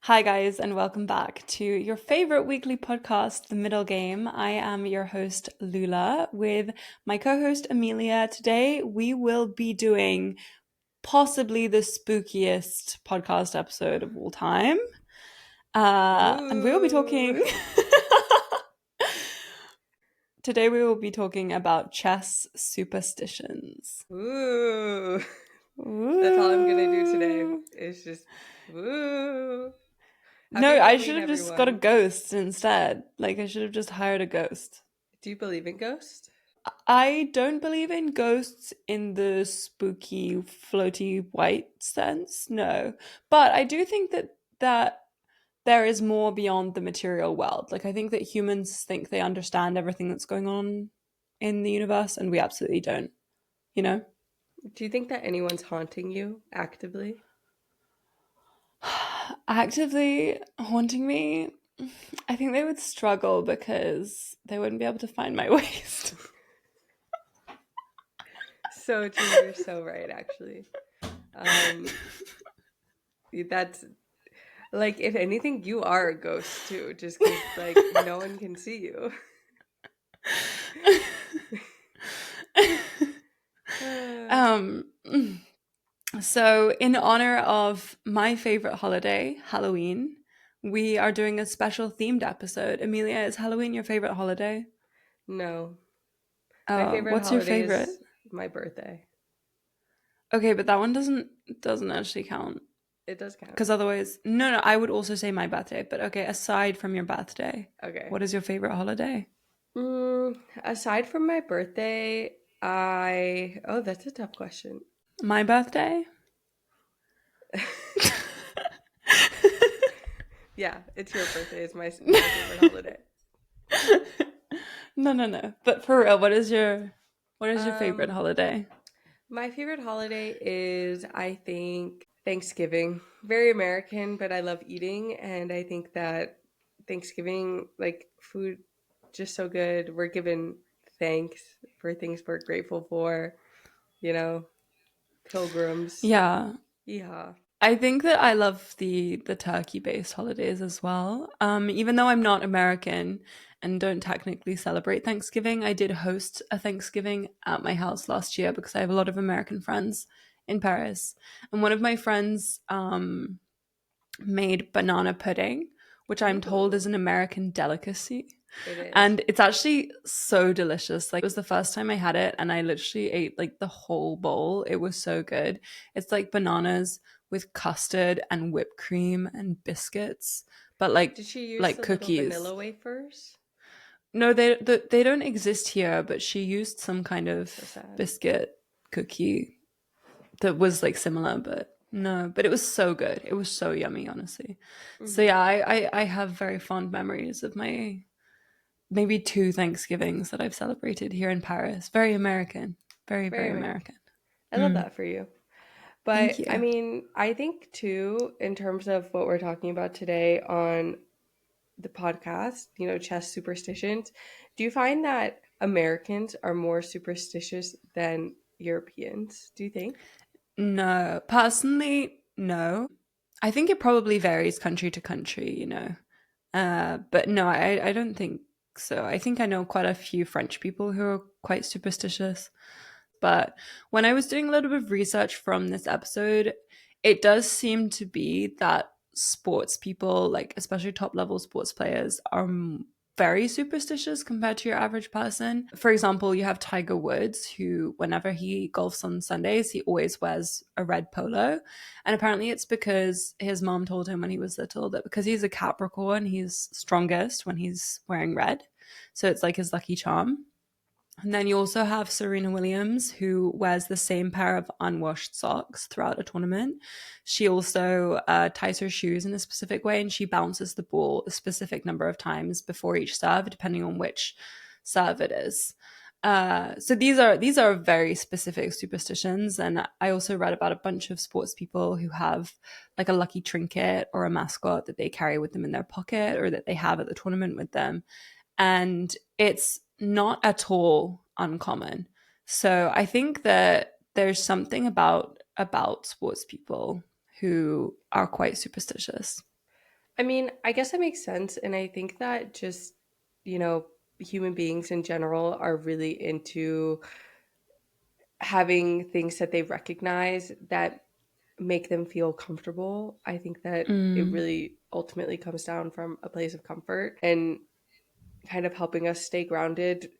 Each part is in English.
Hi, guys, and welcome back to your favorite weekly podcast, The Middlegame. I am your host, Lula, with my co host, Amelia. Today, we will be doing possibly the spookiest podcast episode of all time. And we will be Ooh. talking. Today, we will be talking about chess superstitions. Ooh. That's all I'm gonna do today. Woo! It's just woo. Happy No, I should Halloween, have just got a everyone. ghost instead. Like, I should have just hired a ghost. Do you believe in ghosts? I don't believe in ghosts in the spooky, floaty white sense, no. But I do think that there is more beyond the material world. Like I think that humans think they understand everything that's going on in the universe, and we absolutely don't, you know? Do you think that anyone's haunting you actively? Actively haunting me, I think they would struggle because they wouldn't be able to find my waist. So true. You're so right, actually. Um, that's like, if anything, you are a ghost too, just because like no one can see you. um So, in honor of my favorite holiday, Halloween, we are doing a special themed episode. Amelia, is Halloween your favorite holiday? No, my Oh, favorite what's your holiday favorite? is my birthday. Okay, but that one doesn't actually count It does count. because otherwise, no, I would also say my birthday. But okay, aside from your birthday, Okay. what is your favorite holiday? Aside from my birthday, oh, that's a tough question. My birthday? Yeah, it's your birthday. It's my favorite holiday. No. But for real, what is your favorite Um, holiday? my favorite holiday is, I think, Thanksgiving. Very American, but I love eating, and I think that Thanksgiving, like food, just so good. We're given thanks for things we're grateful for, you know, pilgrims. Yeah, Yeah. I think that I love the turkey-based holidays as well. Even though I'm not American and don't technically celebrate Thanksgiving, I did host a Thanksgiving at my house last year because I have a lot of American friends in Paris. And one of my friends made banana pudding, which I'm told is Ooh, an American delicacy. it is. And it's actually so delicious. Like it was the first time I had it and I literally ate like the whole bowl. It was so good. It's like bananas with custard and whipped cream and biscuits, but Did she use like the little cookies. vanilla wafers? No, they don't exist here, but she used some kind So of sad. biscuit cookie that was like similar, but no, but it was so good. It was so yummy, honestly. So Hmm. yeah, I have very fond memories of my maybe two Thanksgivings that I've celebrated here in Paris. Very American. Very, Very very American. American. I love Mm, that for you. thank But I you. mean, I think too, in terms of what we're talking about today on the podcast, chess superstitions, do you find that Americans are more superstitious than Europeans? Do you think? No, personally, no. I think it probably varies country to country, but no, I don't think so. I think I know quite a few French people who are quite superstitious. But when I was doing a little bit of research from this episode, it does seem to be that sports people, like especially top level sports players, are very superstitious compared to your average person. For example, you have Tiger Woods, who, whenever he golfs on Sundays, he always wears a red polo. And apparently, it's because his mom told him when he was little that because he's a Capricorn, he's strongest when he's wearing red. So it's like his lucky charm. And then you also have Serena Williams, who wears the same pair of unwashed socks throughout a tournament. She also ties her shoes in a specific way and she bounces the ball a specific number of times before each serve, depending on which serve it is. So these are very specific superstitions, and I also read about a bunch of sports people who have like a lucky trinket or a mascot that they carry with them in their pocket or that they have at the tournament with them, and it's not at all uncommon. So I think that there's something about sports people who are quite superstitious. I mean, I guess that makes sense. And I think that just, you know, human beings in general are really into having things that they recognize that make them feel comfortable. I think that it Mm. really ultimately comes down from a place of comfort and kind of helping us stay grounded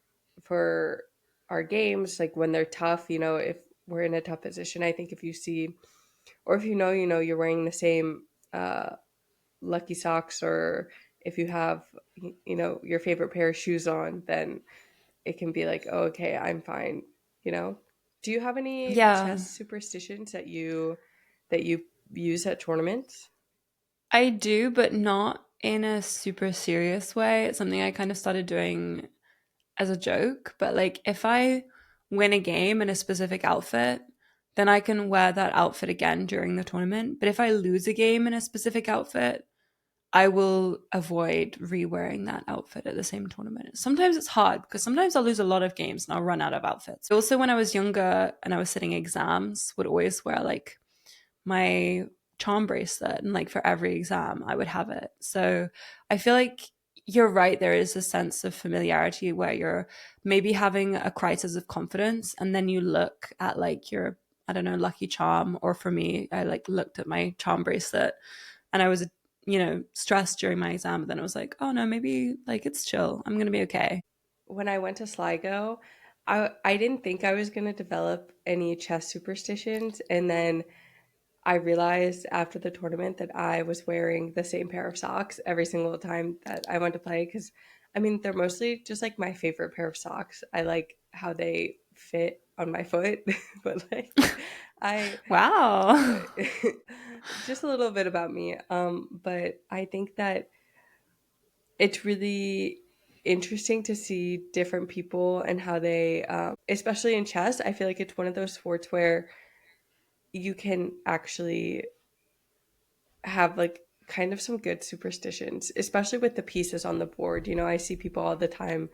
for our games, like when they're tough, if we're in a tough position. I think if you see, or if you're wearing the same uh, lucky socks, or if you have, your favorite pair of shoes on, then it can be like, oh, okay, I'm fine, you know? Do you have any Yeah, chess superstitions that you use at tournaments? I do, but not in a super serious way. It's something I kind of started doing as a joke. But like, if I win a game in a specific outfit, then I can wear that outfit again during the tournament. But if I lose a game in a specific outfit, I will avoid re-wearing that outfit at the same tournament. Sometimes it's hard because sometimes I'll lose a lot of games and I'll run out of outfits. Also, when I was younger and I was sitting exams, would always wear like my charm bracelet, and like for every exam I would have it. So I feel like you're right, there is a sense of familiarity where you're maybe having a crisis of confidence and then you look at like your, I don't know, lucky charm, or for me I like looked at my charm bracelet and I was stressed during my exam, but then I was like, oh no, maybe like it's chill, I'm gonna be okay. When I went to Sligo, I didn't think I was going to develop any chess superstitions, and then I realized after the tournament that I was wearing the same pair of socks every single time that I went to play, because I mean, they're mostly just like my favorite pair of socks. I like how they fit on my foot, but like I Wow. just a little bit about me. But I think that it's really interesting to see different people and how they, especially in chess, I feel like it's one of those sports where you can actually have like kind of some good superstitions, especially with the pieces on the board. I see people all the time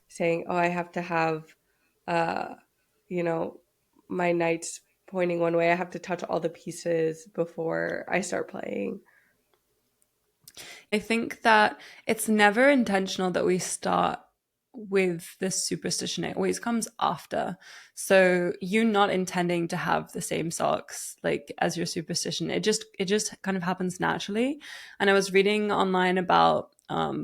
saying, "Oh, I have to have, uh, you know, my knights pointing one way. I have to touch all the pieces before I start playing." I think that it's never intentional that we start with this superstition. It always comes after. So you not intending to have the same socks like as your superstition. It just kind of happens naturally. And I was reading online about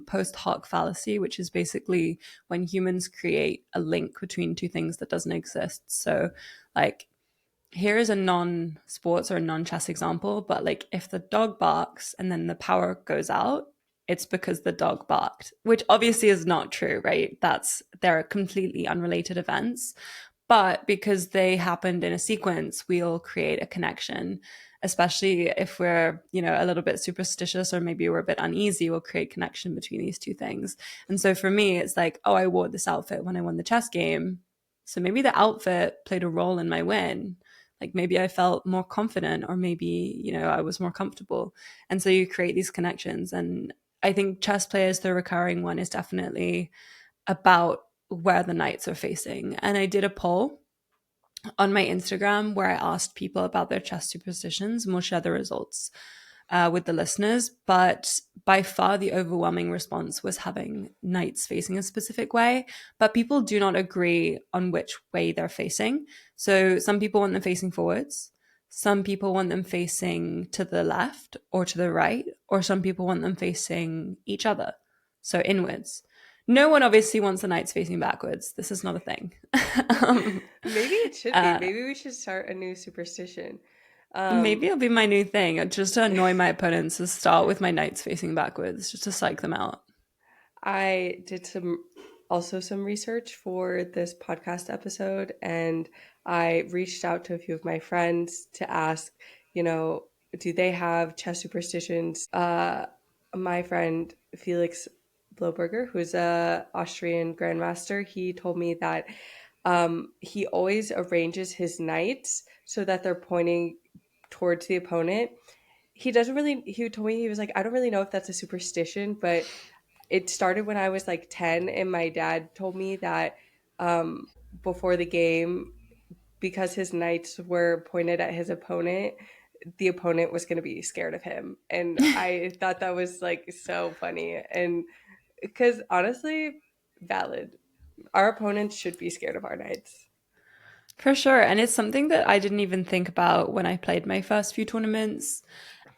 post hoc fallacy, which is basically when humans create a link between two things that doesn't exist. So like here is a non-sports or non-chess example, but like if the dog barks and then the power goes out, it's because the dog barked, which obviously is not true, right? They're completely unrelated events, but because they happened in a sequence, we'll create a connection. Especially if we're, a little bit superstitious or maybe we're a bit uneasy, we'll create connection between these two things. And so for me, it's like, oh, I wore this outfit when I won the chess game. So maybe the outfit played a role in my win. Like maybe I felt more confident, or maybe, I was more comfortable. And so you create these connections. And I think chess players, the recurring one is definitely about where the knights are facing. And I did a poll on my Instagram where I asked people about their chess superstitions, and we'll share the results with the listeners. But by far, the overwhelming response was having knights facing a specific way. But people do not agree on which way they're facing. So some people want them facing forwards. Some people want them facing to the left or to the right, or some people want them facing each other, so inwards. No one obviously wants the knights facing backwards. This is not a thing. um, Maybe it should be. uh, Maybe we should start a new superstition. Maybe Um, it'll be my new thing, just to annoy my opponents, to start with my knights facing backwards, just to psych them out. I did some research for this podcast episode, and I reached out to a few of my friends to ask, you know, do they have chess superstitions? My friend Felix Bloberger, who's a Austrian grandmaster, he told me that he always arranges his knights so that they're pointing towards the opponent. He told me, he was like, I don't really know if that's a superstition, but it started when I was like 10, and my dad told me that um, before the game, because his knights were pointed at his opponent, the opponent was going to be scared of him. And I thought that was like so funny. And because honestly, valid. Our opponents should be scared of our knights. For sure. And it's something that I didn't even think about when I played my first few tournaments.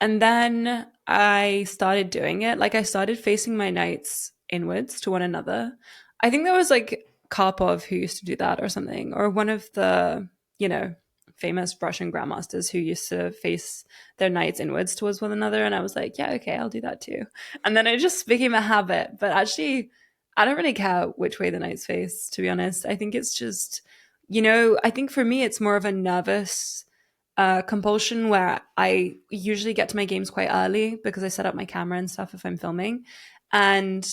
And then I started doing it. Like I started facing my knights inwards to one another. I think there was like Karpov who used to do that or something, or one of the, you know, famous Russian grandmasters who used to face their knights inwards towards one another. And I was like, yeah, okay, I'll do that too. And then it just became a habit. But actually, I don't really care which way the knights face, to be honest. I think it's just, I think for me, it's more of a nervous compulsion where I usually get to my games quite early because I set up my camera and stuff if I'm filming. And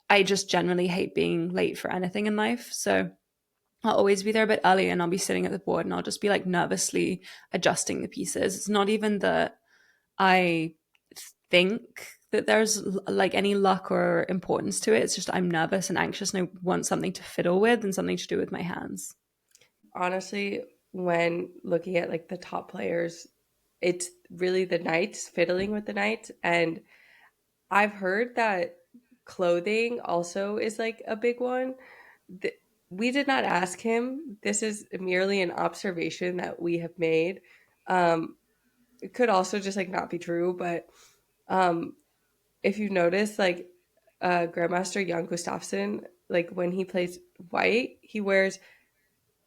I just generally hate being late for anything in life. So I'll always be there a bit early and I'll be sitting at the board and I'll just be like nervously adjusting the pieces. It's not even that I think that there's like any luck or importance to it. It's just I'm nervous and anxious and I want something to fiddle with and something to do with my hands. Honestly, when looking at like the top players, it's really the knights fiddling with the knights. And I've heard that clothing also is like a big one. We did not ask him. This is merely an observation that we have made. Um, it could also just like not be true, but um, if you notice, like Grandmaster Jan Gustafsson, like when he plays white, he wears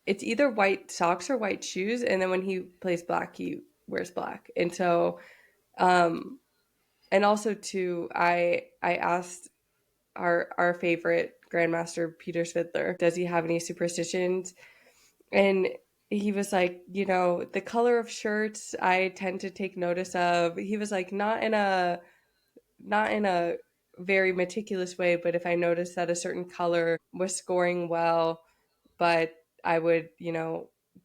it's either white socks or white shoes, and then when he plays black, he wears black. And so, um, and also too, I asked our favorite Grandmaster Peter Svidler, does he have any superstitions? And he was like, the color of shirts I tend to take notice of. He was like, not in a very meticulous way, but if I noticed that a certain color was scoring well, but I would,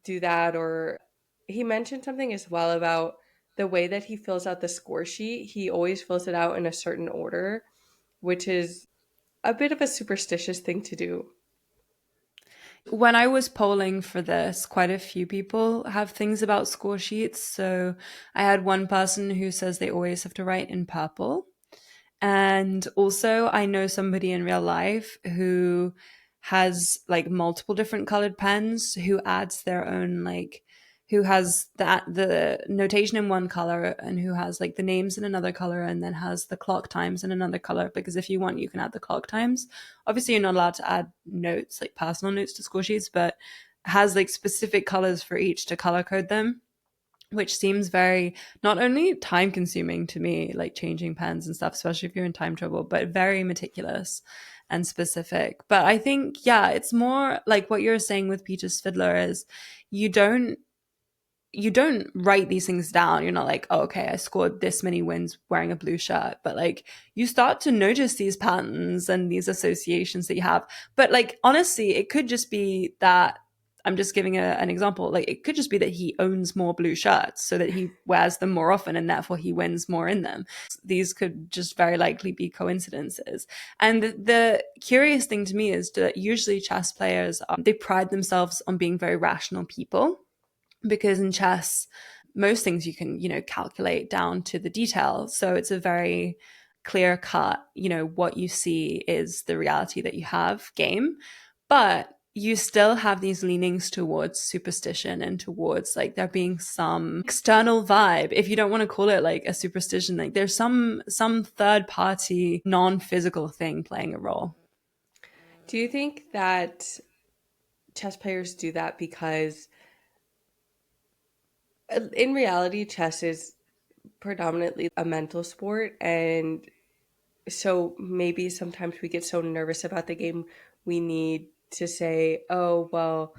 do that. Or he mentioned something as well about the way that he fills out the score sheet. He always fills it out in a certain order, which is a bit of a superstitious thing to do. When I was polling for this, quite a few people have things about score sheets. So I had one person who says they always have to write in purple. And also, I know somebody in real life who has like multiple different colored pens who adds their own like who has the notation in one color and who has like the names in another color and then has the clock times in another color because if you want you can add the clock times. Obviously you're not allowed to add notes like personal notes to score sheets, but has like specific colors for each to color code them, which seems very not only time consuming to me, like changing pens and stuff, especially if you're in time trouble, but very meticulous and specific. But I think, yeah, it's more like what you're saying with Peter's Fiddler is you don't you don't write these things down. You're not like, oh, okay, I scored this many wins wearing a blue shirt. But like you start to notice these patterns and these associations that you have. But like honestly, it could just be that I'm just giving an example. Like it could just be that he owns more blue shirts so that he wears them more often and therefore he wins more in them. These could just very likely be coincidences. And the curious thing to me is that usually chess players, they pride themselves on being very rational people because in chess most things you can calculate down to the detail, so it's a very clear cut, what you see is the reality that you have game. But you still have these leanings towards superstition and towards like there being some external vibe, if you don't want to call it like a superstition, like there's some third party non-physical thing playing a role. Do you think that chess players do that because in reality, chess is predominantly a mental sport, and so maybe sometimes we get so nervous about the game, we need to say, oh, well,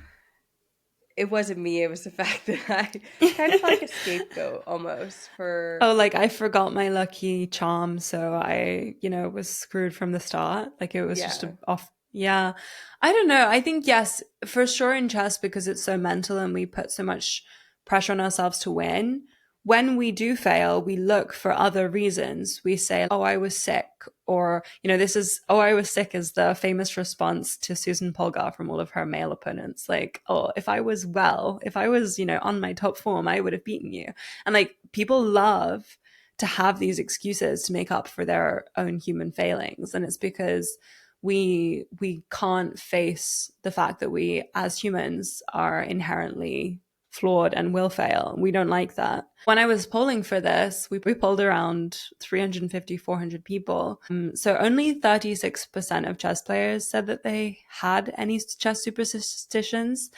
it wasn't me. It was the fact that I kind of like a scapegoat almost for, Oh, like I forgot my lucky charm, so I, was screwed from the start. Like it was just yeah. a off. Yeah. I don't know. I think yes, for sure in chess because it's so mental and we put so much pressure on ourselves to win. when we do fail, we look for other reasons. We say, oh, I was sick. Or, this is, oh, I was sick is the famous response to Susan Polgar from all of her male opponents. Like, oh, if I was well, if I was, on my top form, I would have beaten you. And like, people love to have these excuses to make up for their own human failings. And it's because we can't face the fact that we as humans are inherently flawed and will fail. We don't like that. When I was polling for this, we polled around 350, 400 people. So only 36% of chess players said that they had any chess superstitions.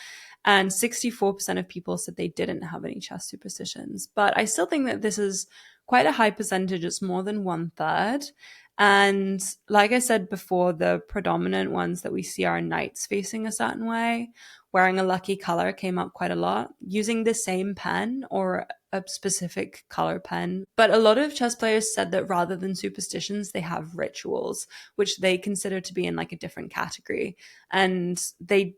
And 64% of people said they didn't have any chess superstitions. But I still think that this is quite a high percentage. It's more than 1/3. And like I said before, the predominant ones that we see are knights facing a certain way. Wearing a lucky color came up quite a lot. Using the same pen or a specific color pen. But a lot of chess players said that rather than superstitions, they have rituals, which they consider to be in like a different category. And they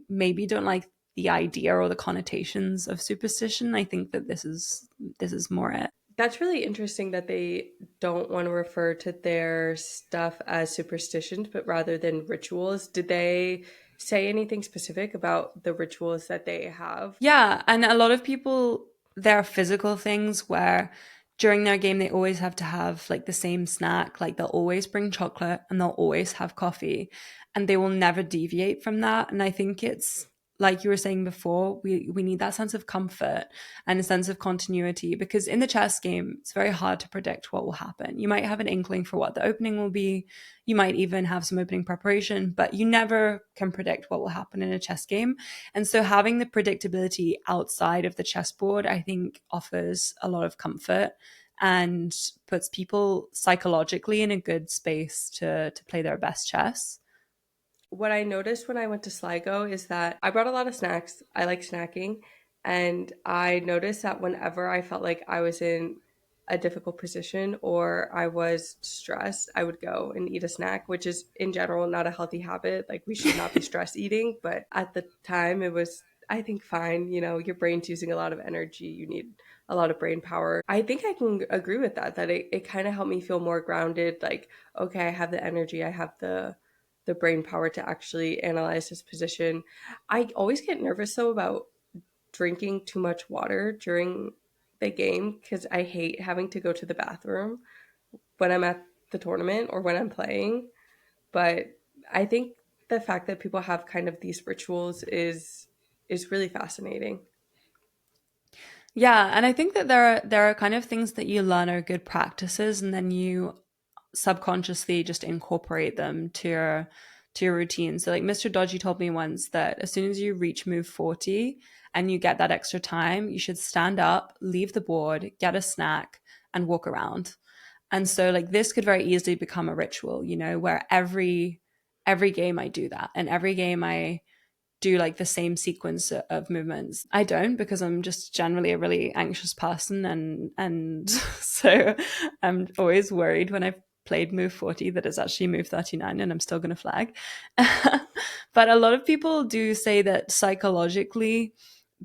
maybe don't like the idea or the connotations of superstition. I think that this is more it. That's really interesting that they don't want to refer to their stuff as superstitions, but rather than rituals. Did they say anything specific about the rituals that they have? Yeah, and a lot of people, there are physical things where during their game they always have to have like the same snack, like they'll always bring chocolate and they'll always have coffee, and they will never deviate from that. And I think it's like you were saying before, we need that sense of comfort and a sense of continuity, because in the chess game it's very hard to predict what will happen. You might have an inkling for what the opening will be, you might even have some opening preparation, but you never can predict what will happen in a chess game. And so having the predictability outside of the chessboard, I think, offers a lot of comfort and puts people psychologically in a good space to play their best chess. What I noticed when I went to Sligo is that I brought a lot of snacks. I like snacking. And I noticed that whenever I felt like I was in a difficult position or I was stressed, I would go and eat a snack, which is in general not a healthy habit. Like, we should not be stress eating. But at the time, it was, I think, fine. Your brain's using a lot of energy. You need a lot of brain power. I think I can agree with that it kind of helped me feel more grounded. Like, okay, I have the energy, I have the brain power to actually analyze this position. I always get nervous though about drinking too much water during the game because I hate having to go to the bathroom when I'm at the tournament or when I'm playing. But I think the fact that people have kind of these rituals is really fascinating. Yeah, and I think that there are kind of things that you learn are good practices, and then you subconsciously just incorporate them to your routine. So like Mr. Dodgy told me once that as soon as you reach move 40 and you get that extra time, you should stand up, leave the board, get a snack, and walk around. And so like this could very easily become a ritual, where every game I do that, and every game I do like the same sequence of movements. I don't, because I'm just generally a really anxious person, and so I'm always worried when I've played move 40 that it's actually move 39 and I'm still going to flag. But a lot of people do say that psychologically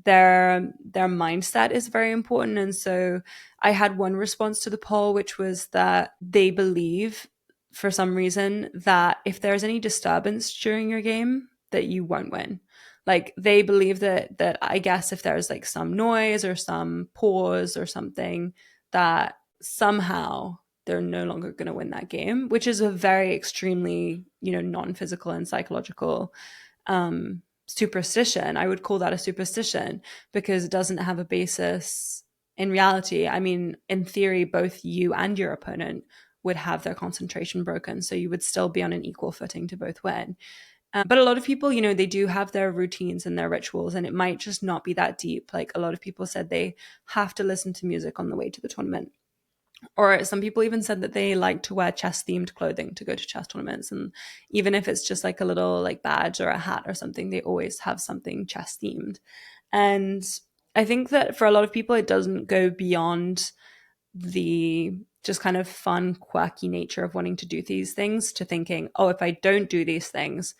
their mindset is very important. And so I had one response to the poll, which was that they believe for some reason that if there's any disturbance during your game, that you won't win. Like they believe that I guess if there's like some noise or some pause or something, that somehow they're no longer going to win that game, which is a very extremely, non-physical and psychological superstition. I would call that a superstition because it doesn't have a basis in reality. I mean, in theory, both you and your opponent would have their concentration broken, so you would still be on an equal footing to both win. But a lot of people, they do have their routines and their rituals, and it might just not be that deep. Like a lot of people said they have to listen to music on the way to the tournament. Or some people even said that they like to wear chess themed clothing to go to chess tournaments. And even if it's just like a little like badge or a hat or something, they always have something chess themed. And I think that for a lot of people, it doesn't go beyond the just kind of fun, quirky nature of wanting to do these things to thinking, oh, if I don't do these things,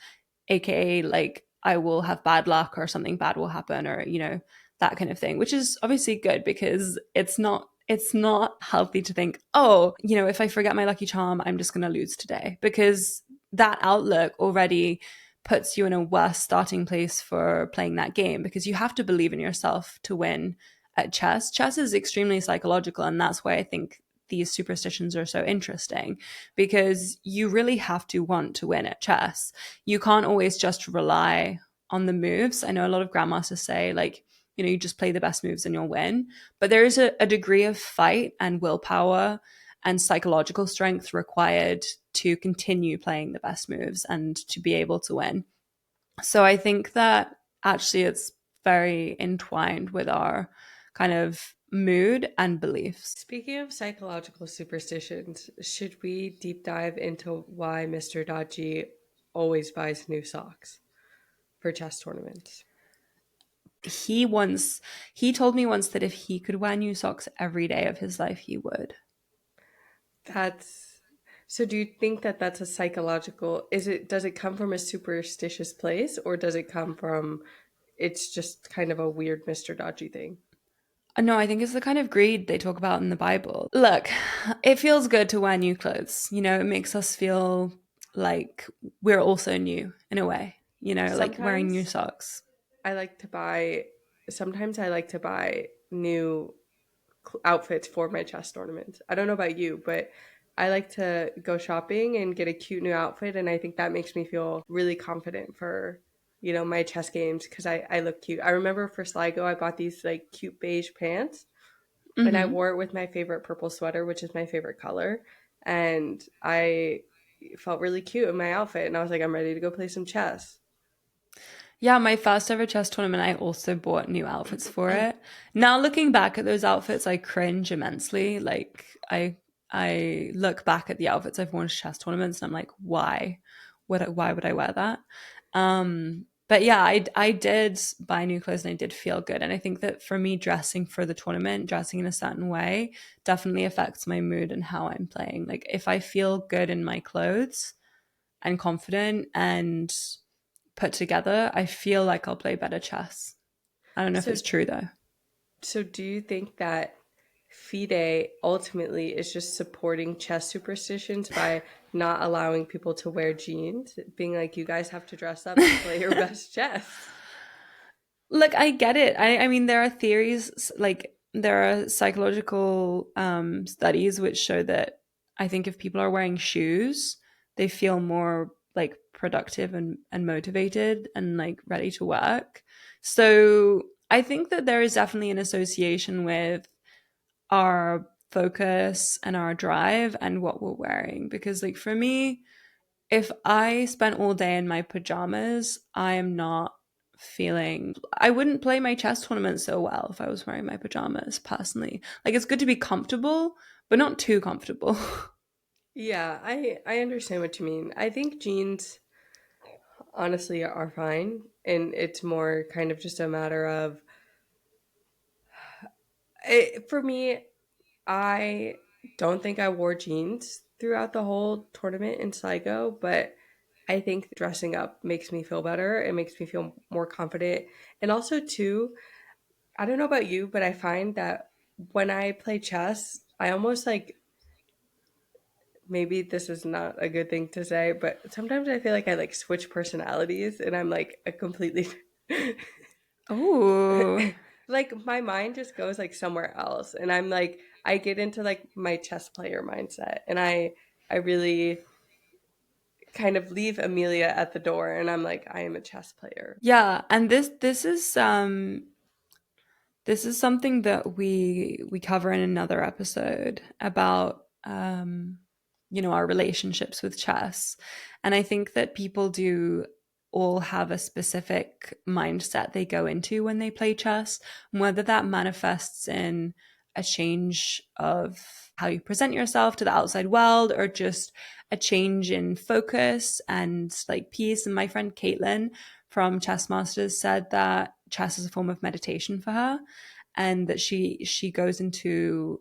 aka like I will have bad luck or something bad will happen, or that kind of thing, which is obviously good because it's not healthy to think, oh, if I forget my lucky charm, I'm just going to lose today, because that outlook already puts you in a worse starting place for playing that game, because you have to believe in yourself to win at chess. Chess is extremely psychological, and that's why I think these superstitions are so interesting, because you really have to want to win at chess. You can't always just rely on the moves. I know a lot of grandmasters say, like, you just play the best moves and you'll win. But there is a degree of fight and willpower and psychological strength required to continue playing the best moves and to be able to win. So I think that actually it's very entwined with our kind of mood and beliefs. Speaking of psychological superstitions, should we deep dive into why Mr. Dodgy always buys new socks for chess tournaments? He told me once that if he could wear new socks every day of his life, he would. That's so do you think that that's a psychological, does it come from a superstitious place, or does it come from it's just kind of a weird Mr. Dodgy thing? No, I think it's the kind of greed they talk about in the Bible. Look, it feels good to wear new clothes. It makes us feel like we're also new in a way, like wearing new Sometimes socks. I like to buy sometimes I like to buy new outfits for my chess tournament. I don't know about you, but I like to go shopping and get a cute new outfit, and I think that makes me feel really confident for my chess games because I look cute. I remember for Sligo, I bought these like cute beige pants, and I Hmm. wore it with my favorite purple sweater, which is my favorite color, and I felt really cute in my outfit, and I was like, I'm ready to go play some chess. Yeah, my first ever chess tournament, I also bought new outfits for it. Now looking back at those outfits, I cringe immensely. Like I look back at the outfits I've worn to chess tournaments, and I'm like, why would I wear that? But yeah, I did buy new clothes and I did feel good. And I think that for me, dressing for the tournament, dressing in a certain way, definitely affects my mood and how I'm playing. Like if I feel good in my clothes and confident and put together, I feel like I'll play better chess. I don't know if So it's true though. So, do you think that FIDE ultimately is just supporting chess superstitions by not allowing people to wear jeans, being like, you guys have to dress up to play your best chess? Look, I get it. I mean, there are theories, like there are psychological studies which show that I think if people are wearing shoes, they feel more like productive and motivated and like ready to work. So I think that there is definitely an association with our focus and our drive and what we're wearing. Because, like, for me, if I spent all day in my pajamas, I am not feeling, I wouldn't play my chess tournament so well if I was wearing my pajamas personally. Like, it's good to be comfortable, but not too comfortable. Yeah, I understand what you mean. I think jeans honestly are fine, and it's more kind of just a matter of for me, I don't think I wore jeans throughout the whole tournament in Sligo, but I think dressing up makes me feel better. It makes me feel more confident. And also, too, I don't know about you, but I find that when I play chess, I almost like maybe this is not a good thing to say, but sometimes I feel like I like switch personalities and I'm like a completely Oh, like my mind just goes like somewhere else and I'm like I get into like my chess player mindset and I really kind of leave Amelia at the door and I'm like I am a chess player. yeah. And this is something that we cover in another episode about our relationships with chess. And I think that people do all have a specific mindset they go into when they play chess, whether that manifests in a change of how you present yourself to the outside world or just a change in focus and like peace. And my friend Caitlin from Chess Masters said that chess is a form of meditation for her, and that she goes into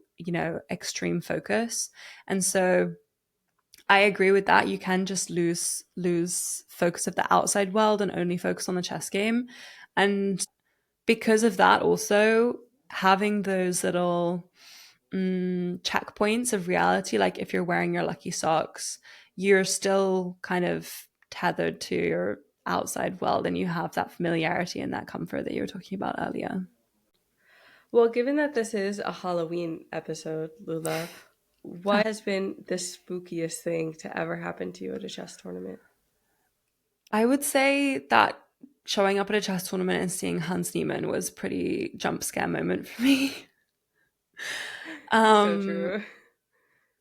extreme focus. And so I agree with that. You can just lose focus of the outside world and only focus on the chess game. And because of that, also having those little checkpoints of reality, like if you're wearing your lucky socks, you're still kind of tethered to your outside world and you have that familiarity and that comfort that you were talking about earlier. Well, given that this is a Halloween episode, Lula, what has been the spookiest thing to ever happen to you at a chess tournament? I would say that showing up at a chess tournament and seeing Hans Niemann was pretty jump scare moment for me. So um true.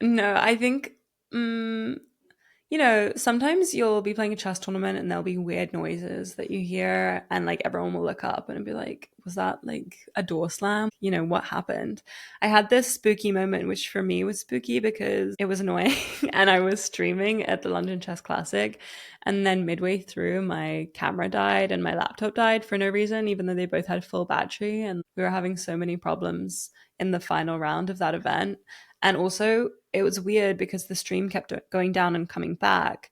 no, I think sometimes you'll be playing a chess tournament and there'll be weird noises that you hear, and like everyone will look up and be like, was that like a door slam? What happened? I had this spooky moment, which for me was spooky because it was annoying and I was streaming at the London Chess Classic. And then midway through, my camera died and my laptop died for no reason, even though they both had full battery. And we were having so many problems in the final round of that event. And also, it was weird because the stream kept going down and coming back.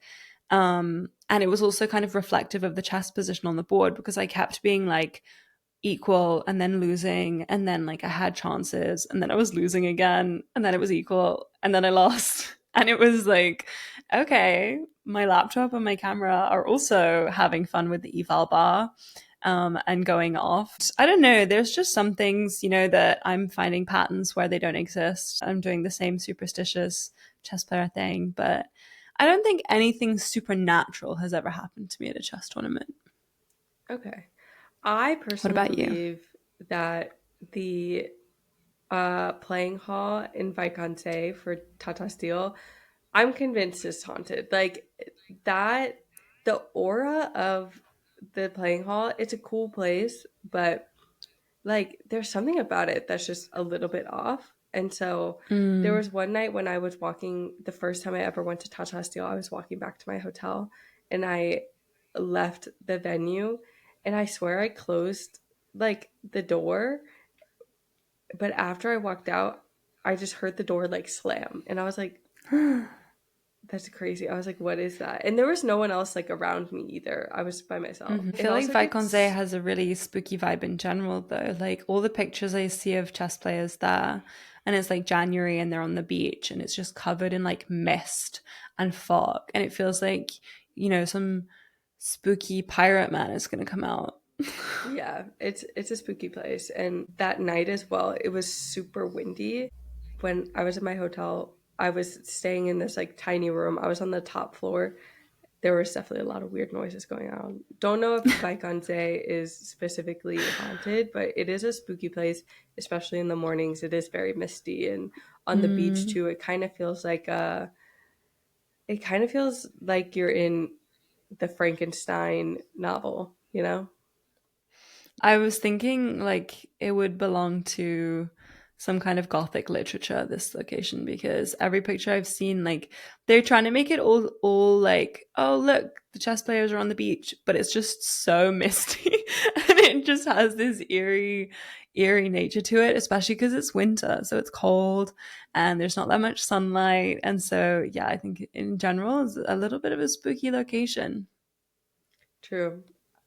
And it was also kind of reflective of the chess position on the board because I kept being like equal and then losing. And then like I had chances and then I was losing again. And then it was equal and then I lost. And it was like, okay, my laptop and my camera are also having fun with the eval bar and going off. I don't know. There's just some things, that I'm finding patterns where they don't exist. I'm doing the same superstitious chess player thing, but I don't think anything supernatural has ever happened to me at a chess tournament. Okay. I What personally about you? believe that the playing hall in Vaikonte for Tata Steel, I'm convinced is haunted. Like that, the aura of the playing hall, it's a cool place, but like there's something about it that's just a little bit off. And so there Mm. was one night when I was walking, the first time I ever went to Tata Steel, I was walking back to my hotel and I left the venue and I swear I closed like the door, but after I walked out, I just heard the door like slam and I was like, that's crazy. I was like, what is that? And there was no one else like around me either. I was by myself. I It feel like also Vaikonze gets, has a really spooky vibe in general, though. Like all the pictures I see of chess players there, and it's like January and they're on the beach and it's just covered in like mist and fog. And it feels like, some spooky pirate man is going to come out. yeah, it's a spooky place. And that night as well, it was super windy. When I was in my hotel, I was staying in this like tiny room. I was on the top floor. There was definitely a lot of weird noises going on. Don't know if Vaikonte is specifically haunted, but it is a spooky place, especially in the mornings. It is very misty, and on the beach Mm. too. It kind of feels like you're in the Frankenstein novel, you know? I was thinking like it would belong to some kind of gothic literature, this location, because every picture I've seen, like they're trying to make it all like, oh look, the chess players are on the beach, but it's just so misty and it just has this eerie nature to it, especially because it's winter, so it's cold and there's not that much sunlight. And so yeah, I think in general it's a little bit of a spooky location. True.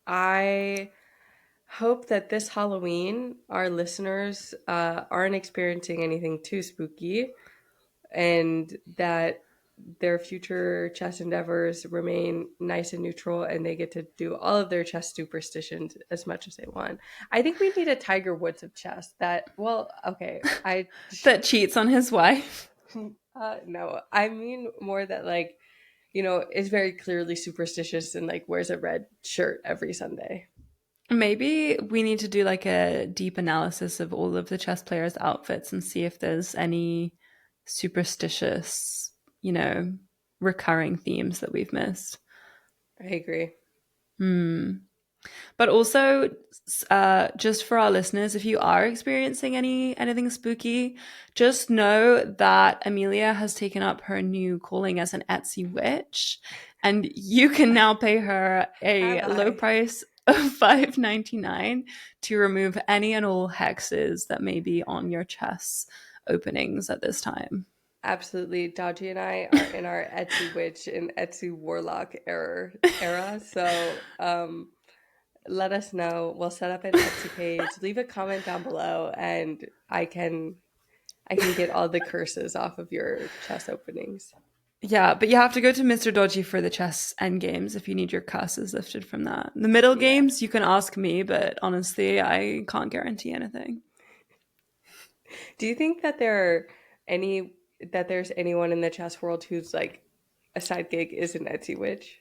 I hope that this Halloween, our listeners aren't experiencing anything too spooky and that their future chess endeavors remain nice and neutral and they get to do all of their chess superstitions as much as they want. I think we need a Tiger Woods of chess that, well, okay, That cheats on his wife. no, I mean more that like, is very clearly superstitious and like wears a red shirt every Sunday. Maybe we need to do like a deep analysis of all of the chess players' outfits and see if there's any superstitious, you know, recurring themes that we've missed. I agree. Hmm. But also, just for our listeners, if you are experiencing anything spooky, just know that Amelia has taken up her new calling as an Etsy witch, and you can now pay her Have a low I? price of $5.99 to remove any and all hexes that may be on your chess openings at this time. Absolutely. Dodgy and I are in our Etsy witch and Etsy warlock era. So let us know. We'll set up an Etsy page. Leave a comment down below, and I can get all the curses off of your chest openings. Yeah, but you have to go to Mr. Dodgy for the chess end games if you need your curses lifted from that. The middle Yeah. games, you can ask me, but honestly, I can't guarantee anything. Do you think that any there's anyone in the chess world who's like a side gig is an Etsy witch?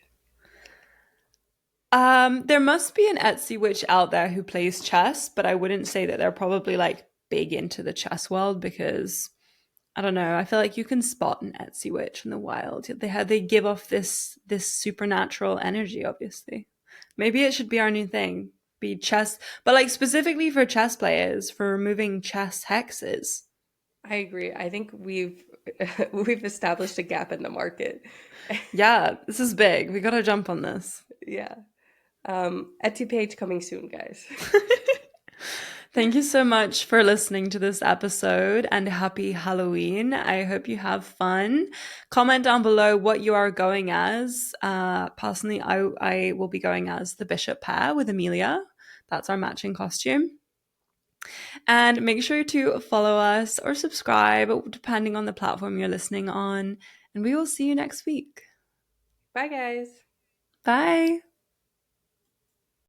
There must be an Etsy witch out there who plays chess, but I wouldn't say that they're probably like big into the chess world because I don't know. I feel like you can spot an Etsy witch in the wild. They give off this supernatural energy. Obviously, maybe it should be our new thing. Be chess, but like specifically for chess players for removing chess hexes. I agree. I think we've established a gap in the market. Yeah, this is big. We gotta jump on this. Yeah. Etsy page coming soon, guys. Thank you so much for listening to this episode and happy Halloween. I hope you have fun. Comment down below what you are going as. Personally, I will be going as the bishop pair with Amelia. That's our matching costume. And make sure to follow us or subscribe, depending on the platform you're listening on. And we will see you next week. Bye, guys. Bye.